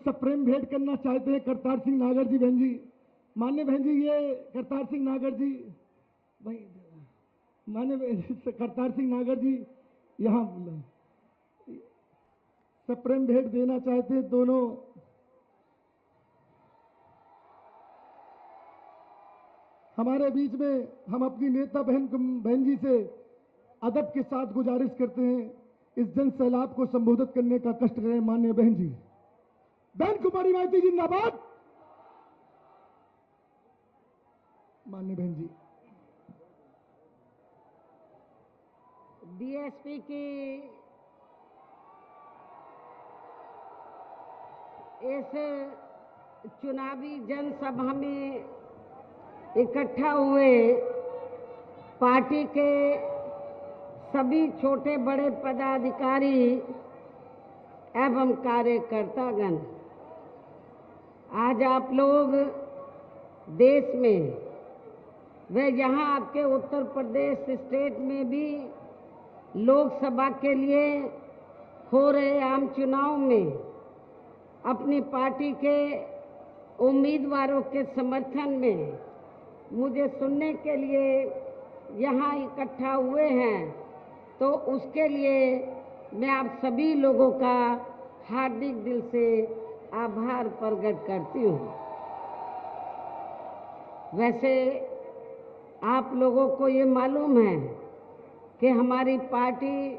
सब प्रेम भेंट करना चाहते हैं करतार सिंह नागर जी। बहन जी, मान्य बहन जी, ये करतार सिंह नागर जी, भाई मान्य करतार सिंह नागर जी यहाँ सब प्रेम भेंट देना चाहते हैं दोनों। हमारे बीच में हम अपनी नेता बहन जी से अदब के साथ गुजारिश करते हैं इस जन सैलाब को संबोधित करने का कष्ट करें। माननीय बहन जी, बहन कुमारी माइती जिंदाबाद। माननीय बहन जी, बीएसपी की इस चुनावी जनसभा में इकट्ठा हुए पार्टी के सभी छोटे बड़े पदाधिकारी एवं कार्यकर्तागण, आज आप लोग देश में व यहाँ आपके उत्तर प्रदेश स्टेट में भी लोकसभा के लिए हो रहे आम चुनाव में अपनी पार्टी के उम्मीदवारों के समर्थन में मुझे सुनने के लिए यहाँ इकट्ठा हुए हैं, तो उसके लिए मैं आप सभी लोगों का हार्दिक दिल से आभार प्रकट करती हूँ। वैसे आप लोगों को ये मालूम है कि हमारी पार्टी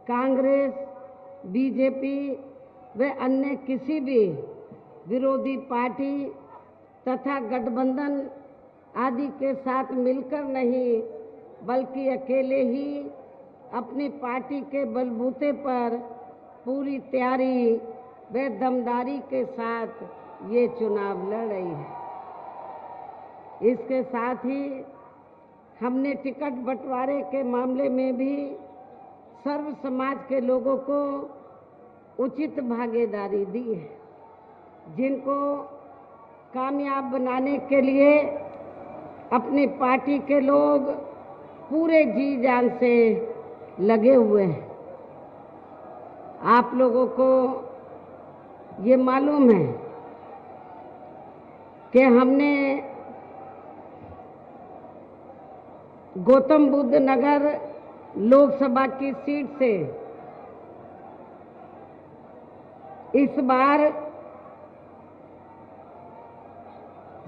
कांग्रेस, बीजेपी व अन्य किसी भी विरोधी पार्टी तथा गठबंधन आदि के साथ मिलकर नहीं, बल्कि अकेले ही अपनी पार्टी के बलबूते पर पूरी तैयारी व दमदारी के साथ ये चुनाव लड़ रही है। इसके साथ ही हमने टिकट बंटवारे के मामले में भी सर्व समाज के लोगों को उचित भागीदारी दी है, जिनको कामयाब बनाने के लिए अपनी पार्टी के लोग पूरे जी जान से लगे हुए हैं। आप लोगों को ये मालूम है कि हमने गौतम बुद्ध नगर लोकसभा की सीट से इस बार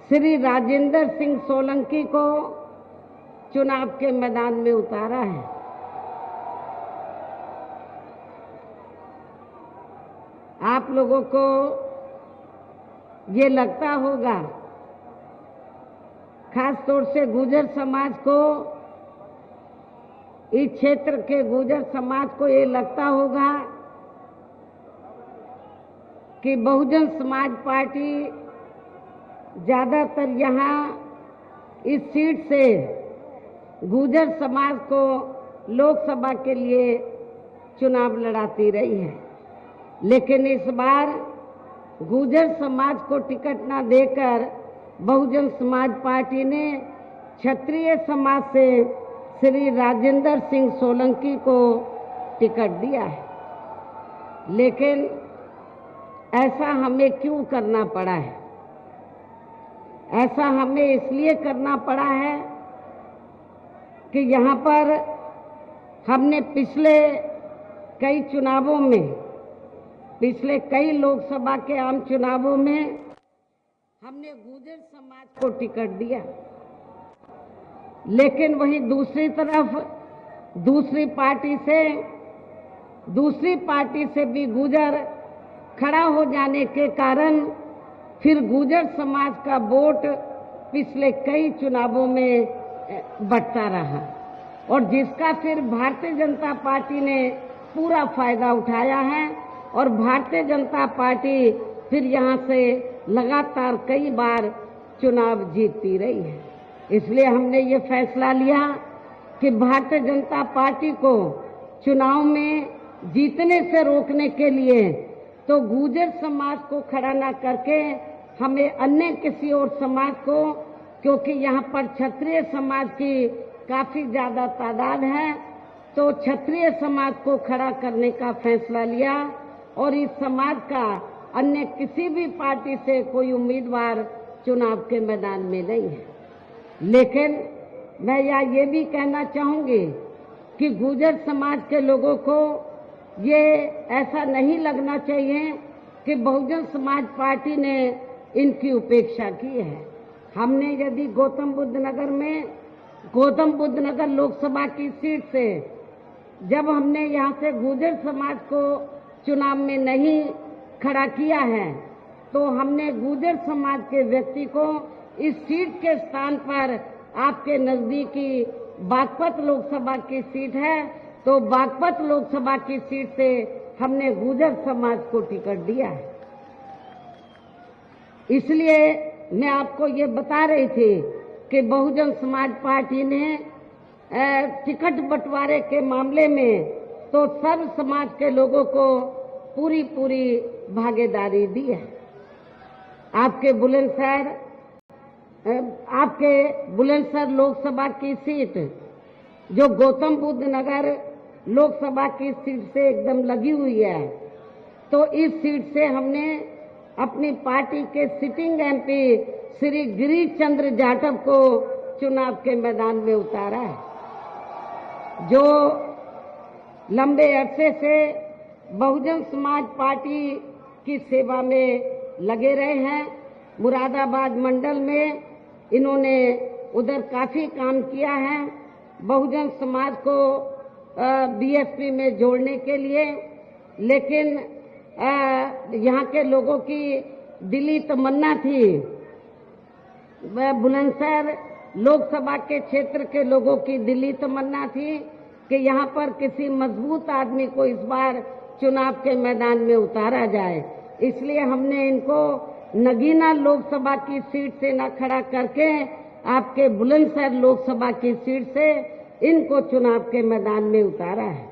श्री राजेंद्र सिंह सोलंकी को चुनाव के मैदान में उतारा है। आप लोगों को ये लगता होगा, खास तौर से गुर्जर समाज को, इस क्षेत्र के गुर्जर समाज को ये लगता होगा कि बहुजन समाज पार्टी ज़्यादातर यहाँ इस सीट से गुर्जर समाज को लोकसभा के लिए चुनाव लड़ाती रही है, लेकिन इस बार गुर्जर समाज को टिकट न देकर बहुजन समाज पार्टी ने क्षत्रिय समाज से श्री राजेंद्र सिंह सोलंकी को टिकट दिया है। लेकिन ऐसा हमें क्यों करना पड़ा है? ऐसा हमें इसलिए करना पड़ा है कि यहाँ पर हमने पिछले कई चुनावों में, पिछले कई लोकसभा के आम चुनावों में हमने गुर्जर समाज को टिकट दिया, लेकिन वहीं दूसरी तरफ दूसरी पार्टी से भी गुर्जर खड़ा हो जाने के कारण फिर गुर्जर समाज का वोट पिछले कई चुनावों में बढ़ता रहा, और जिसका फिर भारतीय जनता पार्टी ने पूरा फायदा उठाया है, और भारतीय जनता पार्टी फिर यहाँ से लगातार कई बार चुनाव जीतती रही है। इसलिए हमने ये फैसला लिया कि भारतीय जनता पार्टी को चुनाव में जीतने से रोकने के लिए तो गुर्जर समाज को खड़ा ना करके हमें अन्य किसी और समाज को, क्योंकि यहाँ पर क्षत्रिय समाज की काफ़ी ज़्यादा तादाद है, तो क्षत्रिय समाज को खड़ा करने का फैसला लिया और इस समाज का अन्य किसी भी पार्टी से कोई उम्मीदवार चुनाव के मैदान में नहीं है। लेकिन मैं ये भी कहना चाहूंगी कि गुर्जर समाज के लोगों को ये ऐसा नहीं लगना चाहिए कि बहुजन समाज पार्टी ने इनकी उपेक्षा की है। हमने यदि गौतम बुद्ध नगर लोकसभा की सीट से जब हमने यहाँ से गुर्जर समाज को चुनाव में नहीं खड़ा किया है, तो हमने गुर्जर समाज के व्यक्ति को इस सीट के स्थान पर आपके नजदीकी बागपत लोकसभा की सीट है, तो बागपत लोकसभा की सीट से हमने गुर्जर समाज को टिकट दिया है। इसलिए मैं आपको ये बता रही थी कि बहुजन समाज पार्टी ने टिकट बंटवारे के मामले में तो सर्व समाज के लोगों को पूरी भागीदारी दी है। आपके बुलंदशहर लोकसभा की सीट जो गौतम बुद्ध नगर लोकसभा की सीट से एकदम लगी हुई है, तो इस सीट से हमने अपनी पार्टी के सिटिंग एमपी श्री गिरीश चंद्र जाटव को चुनाव के मैदान में उतारा है, जो लंबे अरसे से बहुजन समाज पार्टी की सेवा में लगे रहे हैं। मुरादाबाद मंडल में इन्होंने उधर काफी काम किया है बहुजन समाज को बीएसपी में जोड़ने के लिए। लेकिन यहाँ के लोगों की दिली तमन्ना थी, बुलंदशहर लोकसभा के क्षेत्र के लोगों की दिली तमन्ना थी कि यहाँ पर किसी मजबूत आदमी को इस बार चुनाव के मैदान में उतारा जाए। इसलिए हमने इनको नगीना लोकसभा की सीट से न खड़ा करके आपके बुलंदशहर लोकसभा की सीट से इनको चुनाव के मैदान में उतारा है।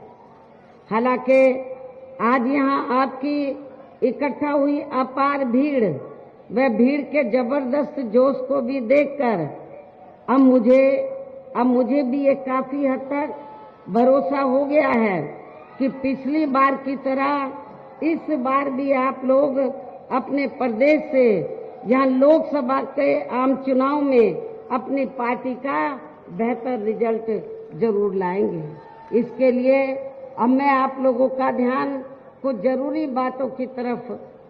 हालांकि आज यहाँ आपकी इकट्ठा हुई अपार भीड़, वह भीड़ के जबरदस्त जोश को भी देखकर अब मुझे भी एक काफी हद तक भरोसा हो गया है कि पिछली बार की तरह इस बार भी आप लोग अपने प्रदेश से यहाँ लोकसभा के आम चुनाव में अपनी पार्टी का बेहतर रिजल्ट जरूर लाएंगे। इसके लिए अब मैं आप लोगों का ध्यान कुछ जरूरी बातों की तरफ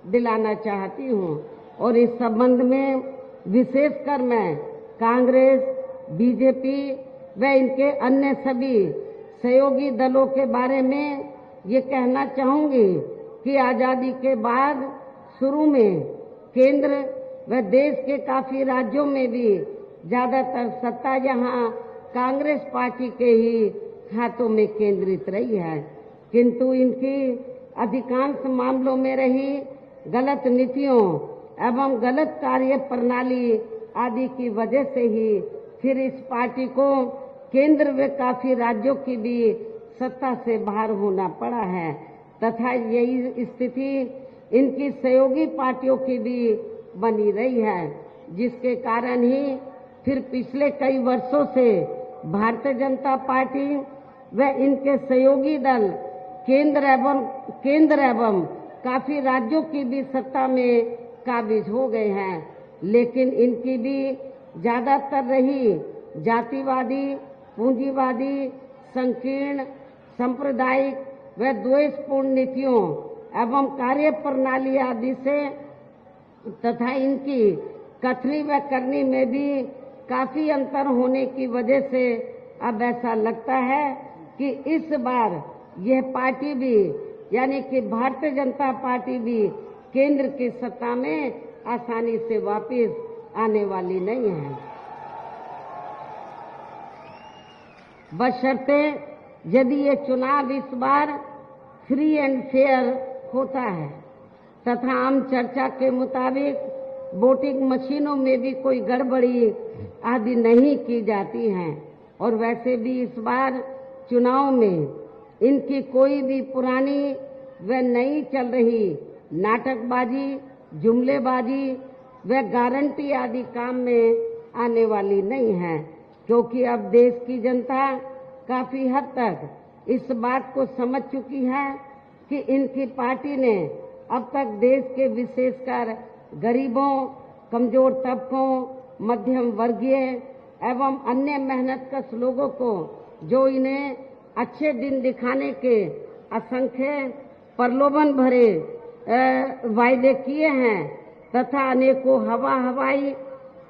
दिलाना चाहती हूँ और इस संबंध में विशेषकर मैं कांग्रेस, बीजेपी व इनके अन्य सभी सहयोगी दलों के बारे में ये कहना चाहूंगी कि आजादी के बाद शुरू में केंद्र व देश के काफी राज्यों में भी ज्यादातर सत्ता यहाँ कांग्रेस पार्टी के ही हाथों में केंद्रित रही है, किंतु इनकी अधिकांश मामलों में रही गलत नीतियों एवं गलत कार्य प्रणाली आदि की वजह से ही फिर इस पार्टी को केंद्र व काफी राज्यों की भी सत्ता से बाहर होना पड़ा है तथा यही स्थिति इनकी सहयोगी पार्टियों की भी बनी रही है, जिसके कारण ही फिर पिछले कई वर्षों से भारतीय जनता पार्टी व इनके सहयोगी दल केंद्र एवं काफी राज्यों की भी सत्ता में काबिज हो गए हैं। लेकिन इनकी भी ज्यादातर रही जातिवादी, पूंजीवादी, संकीर्ण, सांप्रदायिक व द्वेषपूर्ण नीतियों एवं कार्य प्रणाली आदि से तथा इनकी कथनी व करनी में भी काफी अंतर होने की वजह से अब ऐसा लगता है कि इस बार यह पार्टी भी यानी कि भारतीय जनता पार्टी भी केंद्र की सत्ता में आसानी से वापस आने वाली नहीं है, बशर्ते यदि ये चुनाव इस बार फ्री एंड फेयर होता है तथा आम चर्चा के मुताबिक वोटिंग मशीनों में भी कोई गड़बड़ी आदि नहीं की जाती है। और वैसे भी इस बार चुनाव में इनकी कोई भी पुरानी व नई चल रही नाटकबाजी, जुमलेबाजी व गारंटी आदि काम में आने वाली नहीं है, क्योंकि अब देश की जनता काफी हद तक इस बात को समझ चुकी है कि इनकी पार्टी ने अब तक देश के विशेषकर गरीबों, कमजोर तबकों, मध्यम वर्गीय एवं अन्य मेहनतकश लोगों को जो इन्हें अच्छे दिन दिखाने के असंख्य प्रलोभन भरे वायदे किए हैं तथा अनेकों हवाई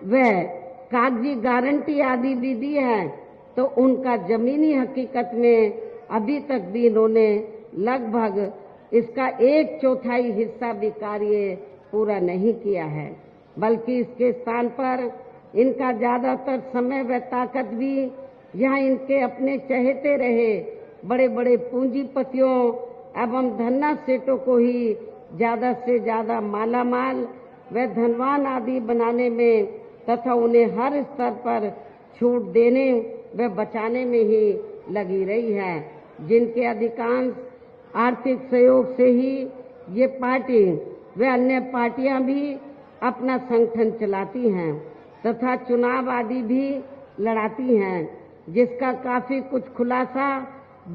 व कागजी गारंटी आदि भी दी है, तो उनका जमीनी हकीकत में अभी तक भी इन्होंने लगभग इसका 1/4 हिस्सा भी कार्य पूरा नहीं किया है, बल्कि इसके स्थान पर इनका ज्यादातर समय व ताकत भी यहाँ इनके अपने चहेते रहे बड़े बड़े पूंजीपतियों एवं धन्ना सेठों को ही ज्यादा से ज्यादा मालामाल व धनवान आदि बनाने में तथा उन्हें हर स्तर पर छूट देने व बचाने में ही लगी रही है, जिनके अधिकांश आर्थिक सहयोग से ही ये पार्टी व अन्य पार्टियां भी अपना संगठन चलाती हैं तथा चुनाव आदि भी लड़ाती हैं, जिसका काफी कुछ खुलासा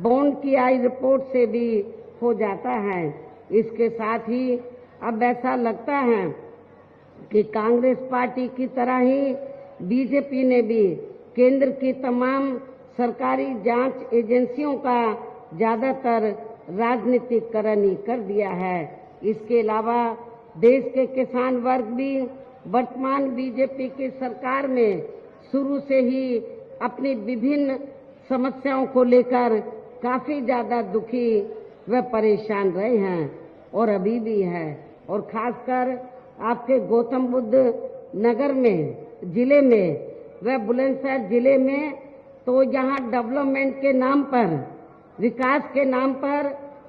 बॉन्ड की आई रिपोर्ट से भी हो जाता है। इसके साथ ही अब ऐसा लगता है कि कांग्रेस पार्टी की तरह ही बीजेपी ने भी केंद्र की तमाम सरकारी जांच एजेंसियों का ज्यादातर राजनीतिकरण ही कर दिया है। इसके अलावा देश के किसान वर्ग भी वर्तमान बीजेपी की सरकार में शुरू से ही अपनी विभिन्न समस्याओं को लेकर काफी ज्यादा दुखी व परेशान रहे हैं और अभी भी है, और खासकर आपके गौतम बुद्ध नगर में जिले में व बुलंदशहर जिले में तो यहाँ डेवलपमेंट के नाम पर, विकास के नाम पर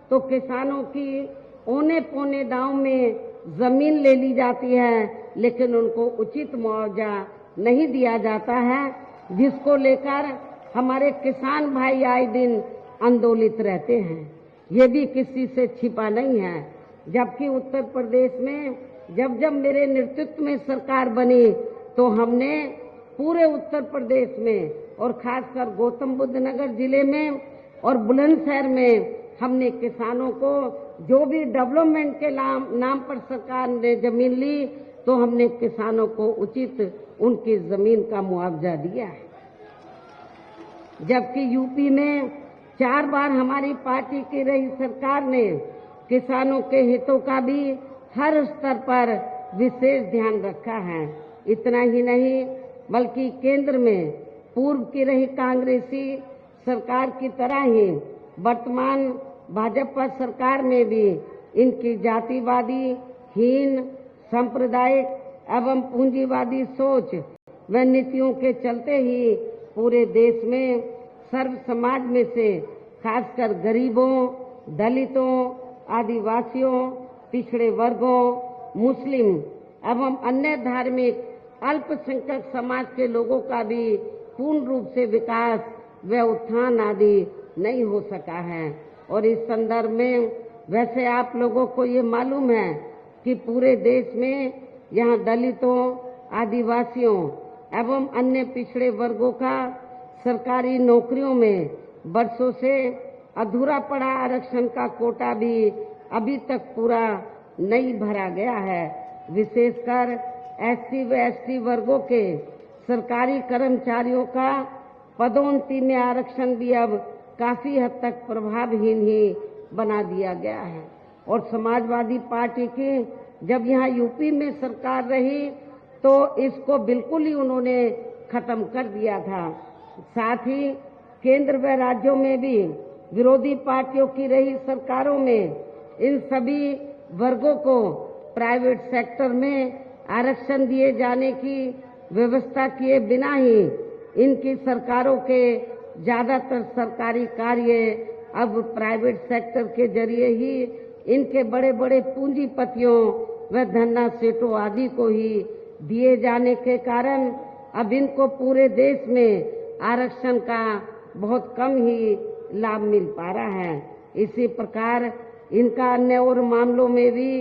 तो किसानों की औने पौने दांव में जमीन ले ली जाती है, लेकिन उनको उचित मुआवजा नहीं दिया जाता है, जिसको लेकर हमारे किसान भाई आए दिन आंदोलित रहते हैं। ये भी किसी से छिपा नहीं है। जबकि उत्तर प्रदेश में जब मेरे नेतृत्व में सरकार बनी तो हमने पूरे उत्तर प्रदेश में और खासकर गौतम बुद्ध नगर जिले में और बुलंदशहर में हमने किसानों को जो भी डेवलपमेंट के नाम पर सरकार ने जमीन ली तो हमने किसानों को उचित उनकी जमीन का मुआवजा दिया है। जबकि यूपी में 4 बार हमारी पार्टी की रही सरकार ने किसानों के हितों का भी हर स्तर पर विशेष ध्यान रखा है। इतना ही नहीं बल्कि केंद्र में पूर्व की रही कांग्रेसी सरकार की तरह ही वर्तमान भाजपा सरकार में भी इनकी जातिवादी, हीन, सांप्रदायिक एवं पूंजीवादी सोच व नीतियों के चलते ही पूरे देश में सर्व समाज में से खासकर गरीबों, दलितों, आदिवासियों, पिछड़े वर्गों, मुस्लिम एवं अन्य धार्मिक अल्पसंख्यक समाज के लोगों का भी पूर्ण रूप से विकास व उत्थान आदि नहीं हो सका है। और इस संदर्भ में वैसे आप लोगों को ये मालूम है कि पूरे देश में यहाँ दलितों, आदिवासियों एवं अन्य पिछड़े वर्गों का सरकारी नौकरियों में वर्षों से अधूरा पड़ा आरक्षण का कोटा भी अभी तक पूरा नहीं भरा गया है। विशेषकर एससी व एसटी वर्गों के सरकारी कर्मचारियों का पदोन्नति में आरक्षण भी अब काफी हद तक प्रभावहीन ही बना दिया गया है। और समाजवादी पार्टी की जब यहाँ यूपी में सरकार रही तो इसको बिल्कुल ही उन्होंने खत्म कर दिया था। साथ ही केंद्र व राज्यों में भी विरोधी पार्टियों की रही सरकारों में इन सभी वर्गों को प्राइवेट सेक्टर में आरक्षण दिए जाने की व्यवस्था किए बिना ही इनकी सरकारों के ज्यादातर सरकारी कार्य अब प्राइवेट सेक्टर के जरिए ही इनके बड़े बड़े पूंजीपतियों व धन्ना सेठों आदि को ही दिए जाने के कारण अब इनको पूरे देश में आरक्षण का बहुत कम ही लाभ मिल पा रहा है। इसी प्रकार इनका अन्य और मामलों में भी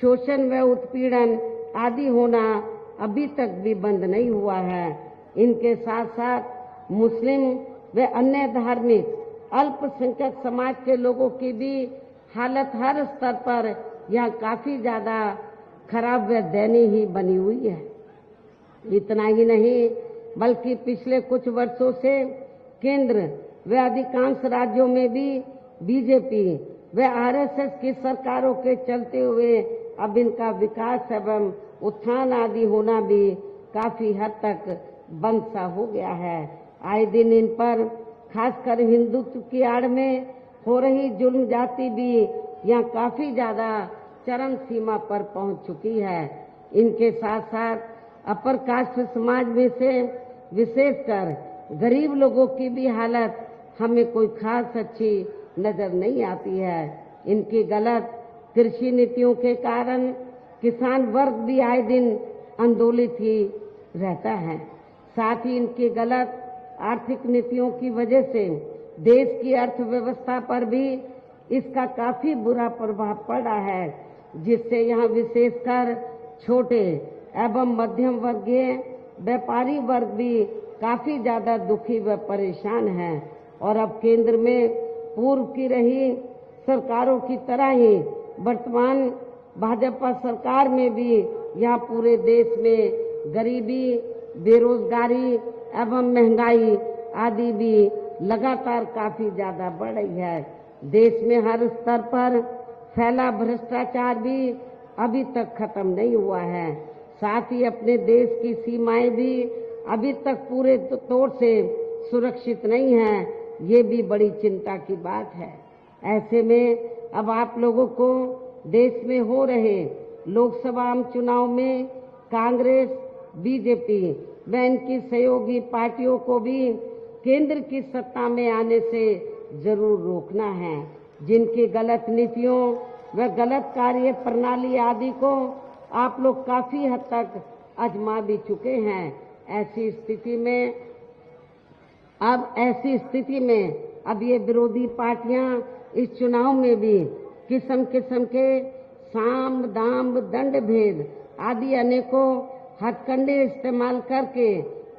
शोषण व उत्पीड़न आदि होना अभी तक भी बंद नहीं हुआ है। इनके साथ साथ मुस्लिम व अन्य धार्मिक अल्पसंख्यक समाज के लोगों की भी हालत हर स्तर पर यहाँ काफी ज्यादा खराब व दयनीय ही बनी हुई है। इतना ही नहीं बल्कि पिछले कुछ वर्षों से केंद्र व अधिकांश राज्यों में भी बीजेपी व आरएसएस की सरकारों के चलते हुए अब इनका विकास एवं उत्थान आदि होना भी काफी हद तक बंद सा हो गया है। आए दिन इन पर खासकर हिंदुत्व की आड़ में हो रही जुल्म जाति भी यहाँ काफी ज्यादा चरम सीमा पर पहुंच चुकी है। इनके साथ साथ अपर कास्ट समाज में से विशेषकर गरीब लोगों की भी हालत हमें कोई खास अच्छी नजर नहीं आती है। इनकी गलत कृषि नीतियों के कारण किसान वर्ग भी आए दिन आंदोलित ही रहता है। साथ ही इनकी गलत आर्थिक नीतियों की वजह से देश की अर्थव्यवस्था पर भी इसका काफी बुरा प्रभाव पड़ा है, जिससे यहाँ विशेषकर छोटे एवं मध्यम वर्गीय व्यापारी वर्ग भी काफी ज्यादा दुखी व परेशान है। और अब केंद्र में पूर्व की रही सरकारों की तरह ही वर्तमान भाजपा सरकार में भी यहाँ पूरे देश में गरीबी, बेरोजगारी एवं महंगाई आदि भी लगातार काफी ज्यादा बढ़ रही है। देश में हर स्तर पर फैला भ्रष्टाचार भी अभी तक खत्म नहीं हुआ है। साथ ही अपने देश की सीमाएं भी अभी तक पूरे तौर से सुरक्षित नहीं है। ये भी बड़ी चिंता की बात है। ऐसे में अब आप लोगों को देश में हो रहे लोकसभा आम चुनाव में कांग्रेस, बीजेपी व इनकी सहयोगी पार्टियों को भी केंद्र की सत्ता में आने से जरूर रोकना है। जिनकी गलत नीतियों व गलत कार्य प्रणाली आदि को आप लोग काफी हद तक आजमा भी चुके हैं। ऐसी स्थिति में अब ये विरोधी पार्टियां इस चुनाव में भी किस्म किस्म के साम दाम दंड भेद आदि अनेकों हथकंडे इस्तेमाल करके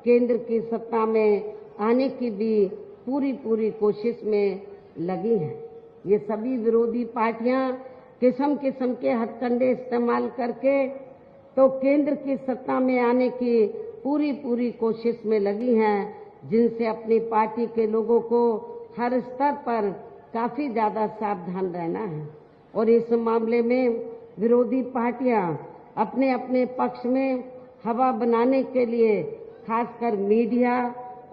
केंद्र की सत्ता में आने की भी पूरी कोशिश में लगी हैं। ये सभी विरोधी पार्टियां किस्म किस्म के हथकंडे इस्तेमाल करके तो केंद्र की सत्ता में आने की पूरी कोशिश में लगी हैं, जिनसे अपनी पार्टी के लोगों को हर स्तर पर काफी ज्यादा सावधान रहना है। और इस मामले में विरोधी पार्टियां अपने अपने पक्ष में हवा बनाने के लिए खासकर मीडिया,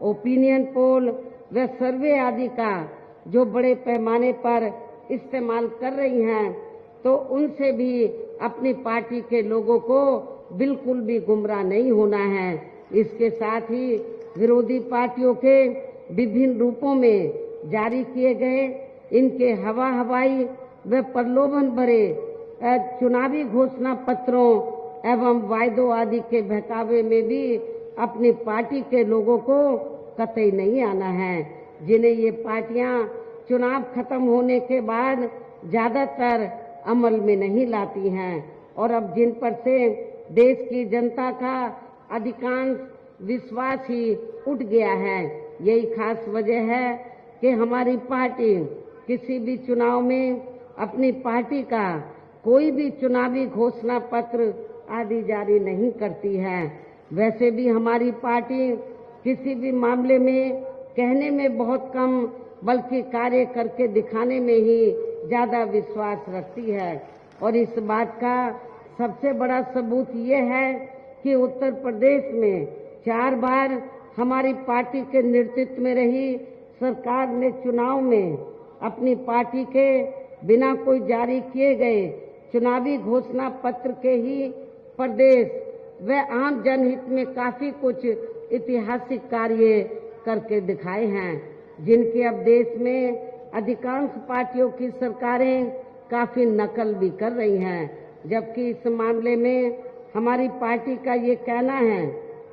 ओपिनियन पोल व सर्वे आदि का जो बड़े पैमाने पर इस्तेमाल कर रही हैं, तो उनसे भी अपनी पार्टी के लोगों को बिल्कुल भी गुमराह नहीं होना है। इसके साथ ही विरोधी पार्टियों के विभिन्न रूपों में जारी किए गए इनके हवाई व प्रलोभन भरे चुनावी घोषणा पत्रों एवं वायदों आदि के बहकावे में भी अपनी पार्टी के लोगों को कतई नहीं आना है, जिन्हें ये पार्टियां चुनाव खत्म होने के बाद ज्यादातर अमल में नहीं लाती हैं। और अब जिन पर से देश की जनता का अधिकांश विश्वास ही उठ गया है, यही खास वजह है कि हमारी पार्टी किसी भी चुनाव में अपनी पार्टी का कोई भी चुनावी घोषणा पत्र आदि जारी नहीं करती है। वैसे भी हमारी पार्टी किसी भी मामले में कहने में बहुत कम बल्कि कार्य करके दिखाने में ही ज्यादा विश्वास रखती है। और इस बात का सबसे बड़ा सबूत ये है कि उत्तर प्रदेश में 4 बार हमारी पार्टी के नेतृत्व में रही सरकार ने चुनाव में अपनी पार्टी के बिना कोई जारी किए गए चुनावी घोषणा पत्र के ही प्रदेश व आम जनहित में काफी कुछ ऐतिहासिक कार्य करके दिखाए हैं, जिनकी अब देश में अधिकांश पार्टियों की सरकारें काफी नकल भी कर रही हैं। जबकि इस मामले में हमारी पार्टी का ये कहना है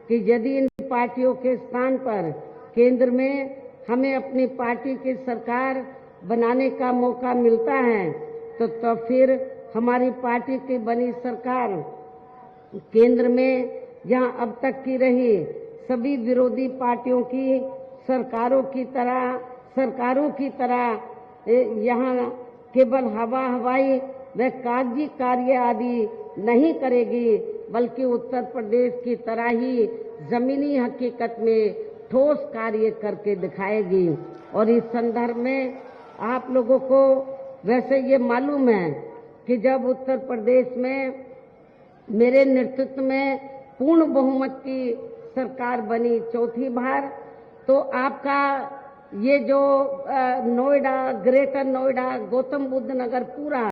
कि यदि इन पार्टियों के स्थान पर केंद्र में हमें अपनी पार्टी की सरकार बनाने का मौका मिलता है तो फिर हमारी पार्टी की बनी सरकार केंद्र में जहां अब तक की रही सभी विरोधी पार्टियों की सरकारों की तरह यहां केवल हवाई वह कागजी कार्य आदि नहीं करेगी, बल्कि उत्तर प्रदेश की तरह ही जमीनी हकीकत में ठोस कार्य करके दिखाएगी। और इस संदर्भ में आप लोगों को वैसे ये मालूम है कि जब उत्तर प्रदेश में मेरे नेतृत्व में पूर्ण बहुमत की सरकार बनी चौथी बार, तो आपका ये जो नोएडा, ग्रेटर नोएडा, गौतम बुद्ध नगर पूरा